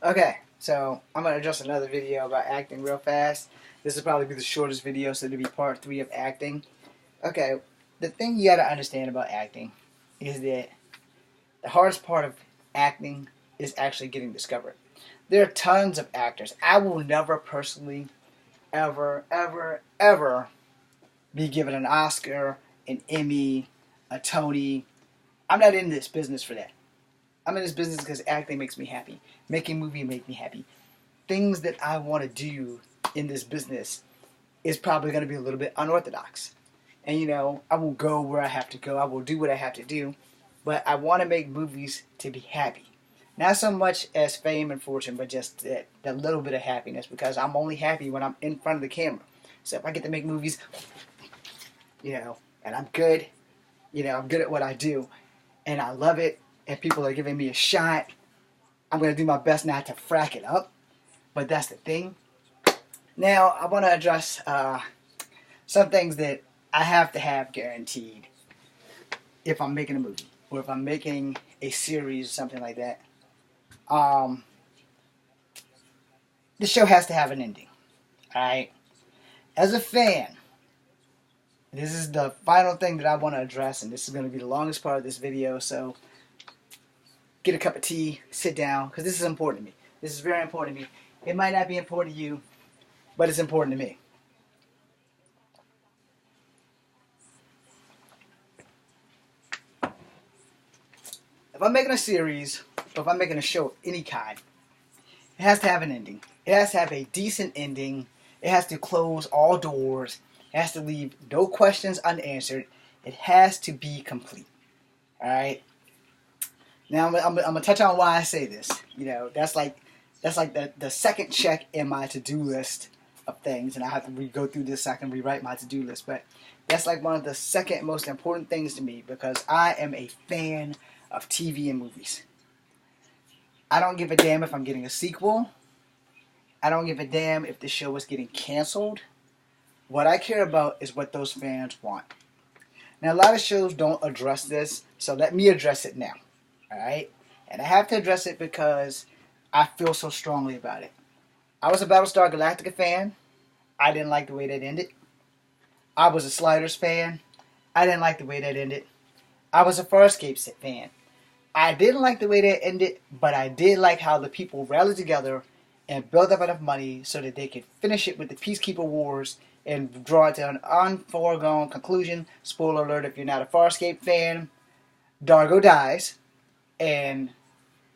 Okay, so I'm going to address another video about acting real fast. This will probably be the shortest video, so it'll be part 3 of acting. Okay, the thing you got to understand about acting is that the hardest part of acting is actually getting discovered. There are tons of actors. I will never personally, ever be given an Oscar, an Emmy, a Tony. I'm not in this business for that. I'm in this business because acting makes me happy. Making movie makes me happy. Things that I want to do in this business is probably going to be a little bit unorthodox. And I will go where I have to go. I will do what I have to do. But I want to make movies to be happy. Not so much as fame and fortune, but just that little bit of happiness, because I'm only happy when I'm in front of the camera. So if I get to make movies, and I'm good, I'm good at what I do, and I love it, and people are giving me a shot, I'm going to do my best not to frack it up. But that's the thing. Now, I want to address some things that I have to have guaranteed if I'm making a movie, or if I'm making a series or something like that. The show has to have an ending. Alright? As a fan, this is the final thing that I want to address, and this is going to be the longest part of this video, so get a cup of tea, sit down, because this is important to me. This is very important to me. It might not be important to you, but it's important to me. If I'm making a series, or if I'm making a show of any kind, it has to have an ending. It has to have a decent ending. It has to close all doors. It has to leave no questions unanswered. It has to be complete. Alright? Now, I'm going to touch on why I say this. That's like the second check in my to-do list of things, and I have to go through this so I can rewrite my to-do list. But that's like one of the second most important things to me, because I am a fan of TV and movies. I don't give a damn if I'm getting a sequel. I don't give a damn if the show is getting canceled. What I care about is what those fans want. Now, a lot of shows don't address this, so let me address it now. Alright? And I have to address it because I feel so strongly about it. I was a Battlestar Galactica fan. I didn't like the way that ended. I was a Sliders fan. I didn't like the way that ended. I was a Farscape fan. I didn't like the way that ended, but I did like how the people rallied together and built up enough money so that they could finish it with the Peacekeeper Wars and draw it to an unforegone conclusion. Spoiler alert if you're not a Farscape fan. Dargo dies, and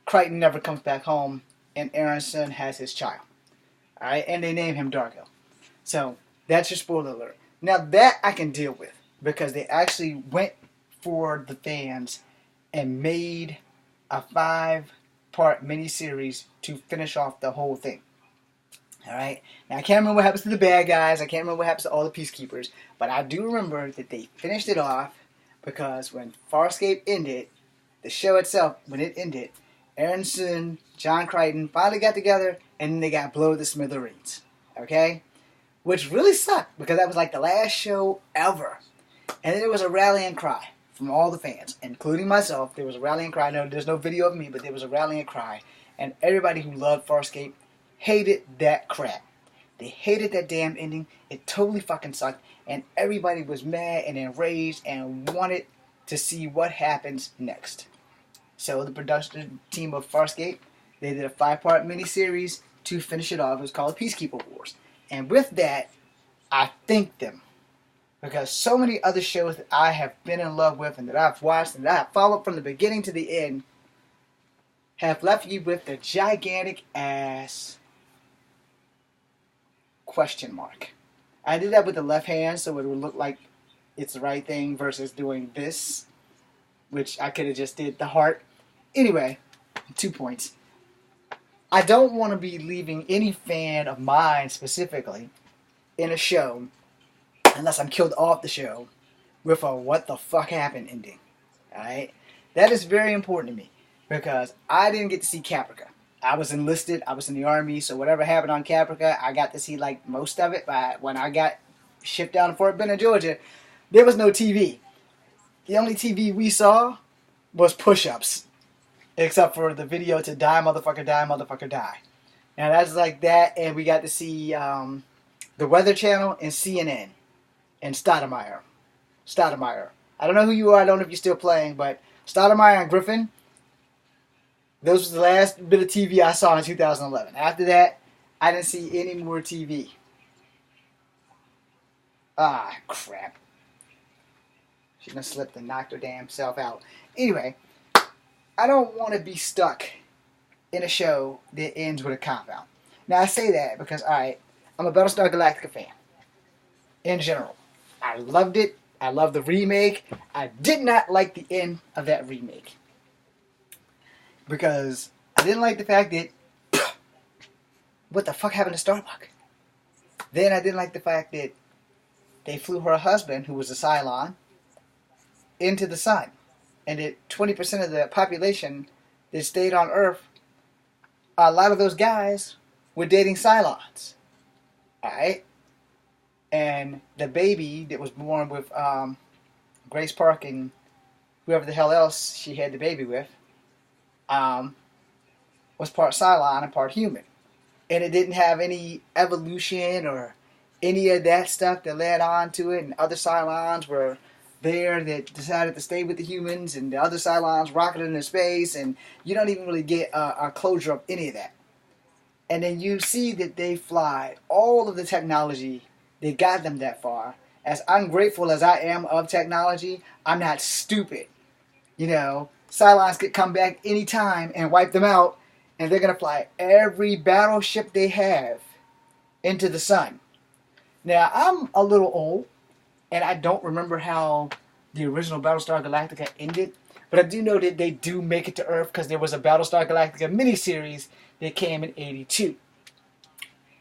Crichton never comes back home, and Aronson has his child. Alright, and they name him Dargo. So, that's your spoiler alert. Now that I can deal with, because they actually went for the fans and made a 5-part miniseries to finish off the whole thing. Alright? Now, I can't remember what happens to the bad guys. I can't remember what happens to all the peacekeepers. But I do remember that they finished it off, because when Farscape ended, the show itself, when it ended, Aronson, John Crichton finally got together, and then they got blown to smithereens. Okay? Which really sucked, because that was like the last show ever. And then there was a rallying cry from all the fans, including myself. There was a rallying cry. No, there's no video of me, but there was a rallying cry. And everybody who loved Farscape hated that crap. They hated that damn ending. It totally fucking sucked. And everybody was mad and enraged and wanted to see what happens next. So the production team of Farscape, they did a 5-part miniseries to finish it off. It was called Peacekeeper Wars. And with that, I thank them. Because so many other shows that I have been in love with and that I've watched and that I have followed from the beginning to the end have left you with the gigantic ass question mark. I did that with the left hand so it would look like it's the right thing versus doing this, which I could have just did the heart. Anyway, 2 points. I don't want to be leaving any fan of mine specifically in a show, unless I'm killed off the show, with a what the fuck happened ending. Alright? That is very important to me, because I didn't get to see Caprica. I was enlisted, I was in the army, so whatever happened on Caprica, I got to see like most of it. But when I got shipped down to Fort Benning, Georgia, there was no TV. The only TV we saw was push-ups. except for the video to die, motherfucker, die, motherfucker, die. And that's like that, and we got to see the Weather Channel and CNN and Stoudemire. Stoudemire. I don't know who you are. I don't know if you're still playing, but Stoudemire and Griffin. Those was the last bit of TV I saw in 2011. After that, I didn't see any more TV. Ah, crap. She done slipped and knocked her damn self out. Anyway, I don't want to be stuck in a show that ends with a cop-out. Now, I say that because, alright, I'm a Battlestar Galactica fan. In general. I loved it. I loved the remake. I did not like the end of that remake. Because I didn't like the fact that what the fuck happened to Starbuck? Then I didn't like the fact that they flew her husband, who was a Cylon, into the sun. And that 20% of the population that stayed on Earth, a lot of those guys were dating Cylons. Alright? And the baby that was born with Grace Park and whoever the hell else she had the baby with, was part Cylon and part human. And it didn't have any evolution or any of that stuff that led on to it. And other Cylons were there that decided to stay with the humans, and the other Cylons rocketed into space, and you don't even really get a closure of any of that. And then you see that they fly all of the technology that got them that far. As ungrateful as I am of technology, I'm not stupid. You know, Cylons could come back anytime and wipe them out, and they're going to fly every battleship they have into the sun. Now, I'm a little old, and I don't remember how the original Battlestar Galactica ended, but I do know that they do make it to Earth because there was a Battlestar Galactica miniseries that came in '82.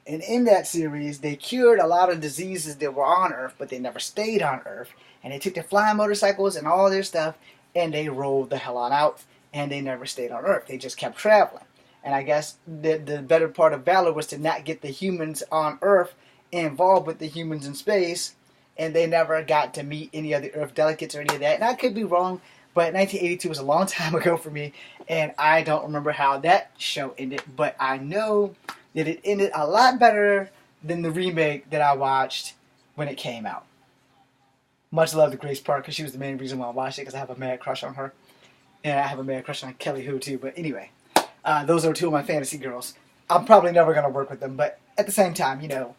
And in that series, they cured a lot of diseases that were on Earth, but they never stayed on Earth. And they took their flying motorcycles and all their stuff, and they rolled the hell on out, and they never stayed on Earth. They just kept traveling. And I guess the better part of Valor was to not get the humans on Earth involved with the humans in space, and they never got to meet any of the Earth delegates or any of that. And I could be wrong, but 1982 was a long time ago for me, and I don't remember how that show ended, but I know that it ended a lot better than the remake that I watched when it came out. Much love to Grace Park, because she was the main reason why I watched it, because I have a mad crush on her. And I have a mad crush on Kelly Hu too, but anyway. Those are two of my fantasy girls. I'm probably never going to work with them, but at the same time, you know,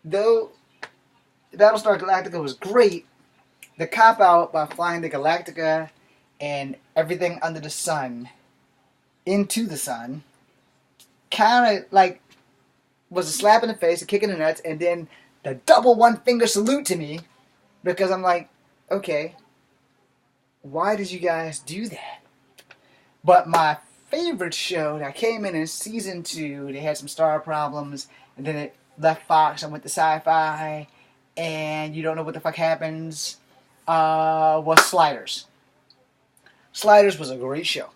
though Battlestar Galactica was great, the cop-out by flying the Galactica and everything under the sun into the sun kind of like was a slap in the face, a kick in the nuts, and then the double one-finger salute to me, because I'm like, okay, why did you guys do that? But my favorite show that came in season 2, they had some star problems, and then it left Fox and went to Sci-Fi, and you don't know what the fuck happens, was Sliders. Sliders was a great show.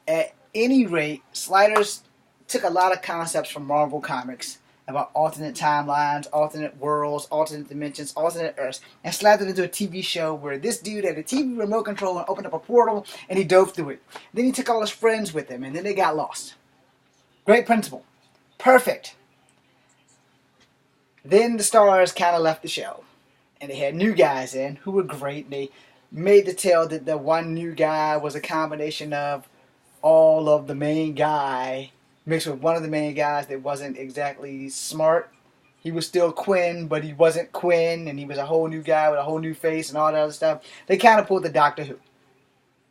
At any rate, Sliders took a lot of concepts from Marvel Comics about alternate timelines, alternate worlds, alternate dimensions, alternate Earths, and slapped it into a TV show where this dude had a TV remote control and opened up a portal, and he dove through it. Then he took all his friends with him, and then they got lost. Great principle. Perfect. Then the stars kind of left the show, and they had new guys in who were great. They made the tale that the one new guy was a combination of all of the main guy mixed with one of the main guys that wasn't exactly smart. He was still Quinn, but he wasn't Quinn, and he was a whole new guy with a whole new face and all that other stuff. They kind of pulled the Doctor Who.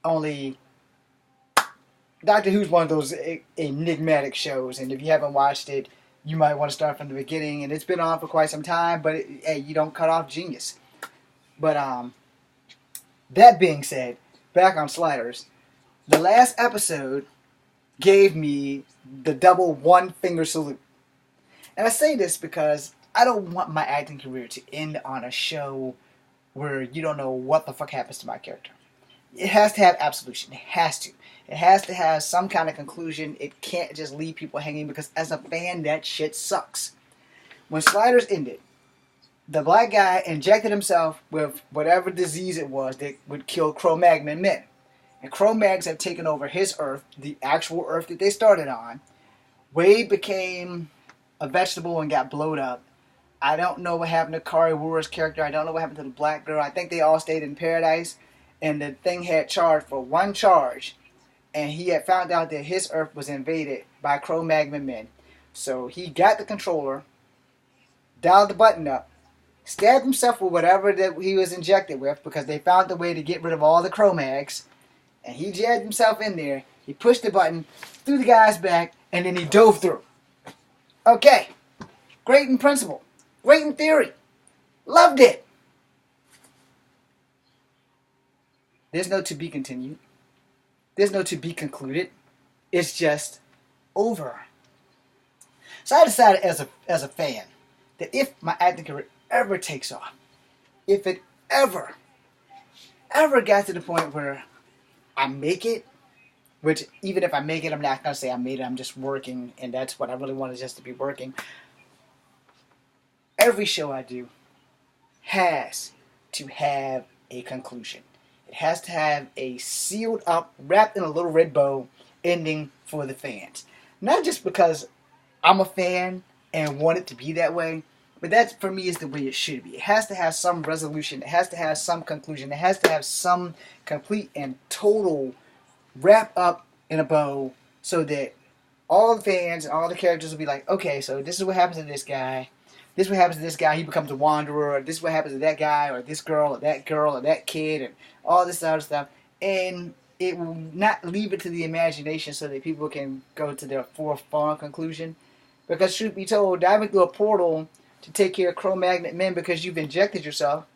Only Doctor Who's one of those enigmatic shows, and if you haven't watched it, you might want to start from the beginning, and it's been on for quite some time, but hey, you don't cut off genius. But that being said, back on Sliders, the last episode gave me the double one-finger salute. And I say this because I don't want my acting career to end on a show where you don't know what the fuck happens to my character. It has to have absolution. It has to. It has to have some kind of conclusion. It can't just leave people hanging, because as a fan, that shit sucks. When Sliders ended, the black guy injected himself with whatever disease it was that would kill Cro-Magnon men. and Cro-Mags have taken over his Earth, the actual Earth that they started on. Wade became a vegetable and got blowed up. I don't know what happened to Kari Wur's character. I don't know what happened to the black girl. I think they all stayed in paradise, and the thing had charged for one charge, and he had found out that his Earth was invaded by Cro-Magnon men. So he got the controller, dialed the button up, stabbed himself with whatever that he was injected with, because they found a way to get rid of all the Cro-Mags, and he jabbed himself in there. He pushed the button, threw the guy's back, and then he dove through. Okay, great in principle. Great in theory. Loved it. There's no to be continued. There's no to be concluded. It's just over. So I decided as a fan that if my acting career ever takes off, if it ever got to the point where I make it, which even if I make it, I'm not going to say I made it, I'm just working, and that's what I really want, is just to be working. Every show I do has to have a conclusion. It has to have a sealed up, wrapped in a little red bow ending for the fans. Not just because I'm a fan and want it to be that way, but that for me is the way it should be. It has to have some resolution. It has to have some conclusion. It has to have some complete and total wrap up in a bow, so that all the fans and all the characters will be like, okay, so this is what happens to this guy. This is what happens to this guy. He becomes a wanderer. Or this is what happens to that guy, or this girl, or that kid, and all this other stuff. And it will not leave it to the imagination so that people can go to their foregone conclusion. Because truth be told, diving through a portal to take care of Cro-Magnon men because you've injected yourself,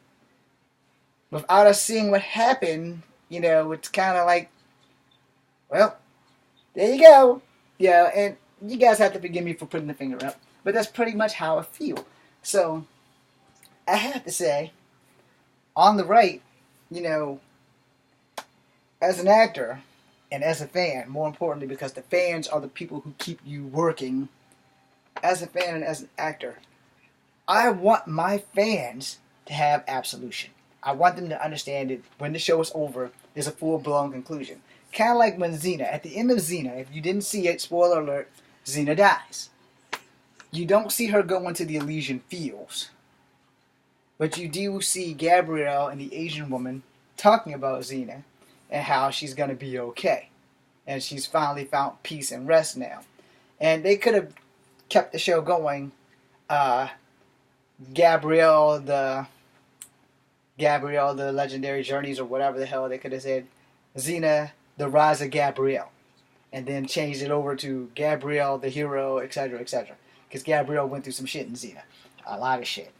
without us seeing what happened, it's kind of like, well, there you go. Yeah, and you guys have to forgive me for putting the finger up. But that's pretty much how I feel. So, I have to say, on the right, as an actor and as a fan, more importantly, because the fans are the people who keep you working, as a fan and as an actor, I want my fans to have absolution. I want them to understand that when the show is over, there's a full-blown conclusion. Kind of like when Xena, at the end of Xena, if you didn't see it, spoiler alert, Xena dies. You don't see her go into the Elysian Fields, but you do see Gabrielle and the Asian woman talking about Xena and how she's going to be okay. And she's finally found peace and rest now. And they could have kept the show going. Gabrielle, the Legendary Journeys, or whatever the hell they could have said. Xena, the Rise of Gabrielle. And then changed it over to Gabrielle, the hero, etc., etc. Because Gabrielle went through some shit in Xena. A lot of shit.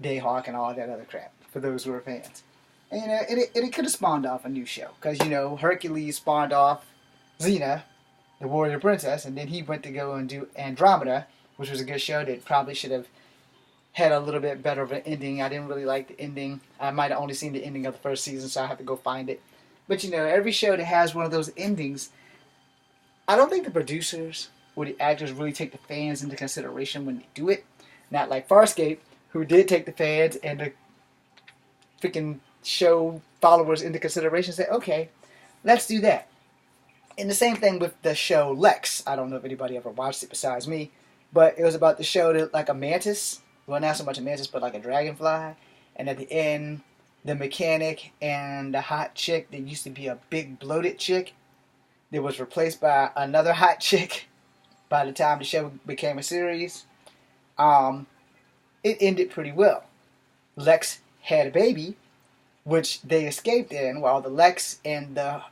Dayhawk and all that other crap. For those who are fans. And it could have spawned off a new show. Because, Hercules spawned off Xena, the warrior princess. And then he went to go and do Andromeda, which was a good show that probably should have had a little bit better of an ending. I didn't really like the ending. I might have only seen the ending of the first season, so I have to go find it. But, every show that has one of those endings, I don't think the producers or the actors really take the fans into consideration when they do it. Not like Farscape, who did take the fans and the freaking show followers into consideration. Say, okay, let's do that. And the same thing with the show Lex. I don't know if anybody ever watched it besides me, but it was about the show that, like a mantis. Well, not so much a mantis, but like a dragonfly. And at the end, the mechanic and the hot chick that used to be a big bloated chick that was replaced by another hot chick by the time the show became a series, it ended pretty well. Lex had a baby, which they escaped in, while the Lex and the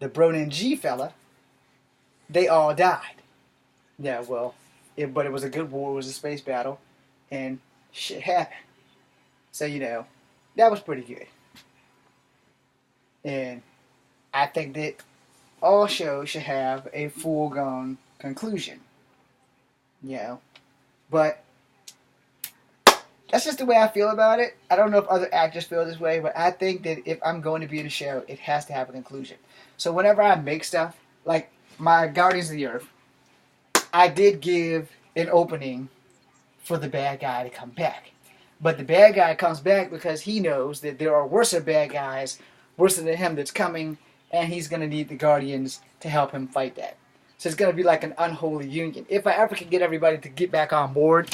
Bronin G fella, they all died. Yeah, well, but it was a good war. It was a space battle, and shit happened. So, that was pretty good. And I think that all shows should have a full-blown conclusion. But that's just the way I feel about it. I don't know if other actors feel this way, but I think that if I'm going to be in a show, it has to have a conclusion. So whenever I make stuff, like my Guardians of the Earth, I did give an opening for the bad guy to come back. But the bad guy comes back because he knows that there are worse bad guys worse than him that's coming, and he's going to need the Guardians to help him fight that. So it's going to be like an unholy union. If I ever can get everybody to get back on board,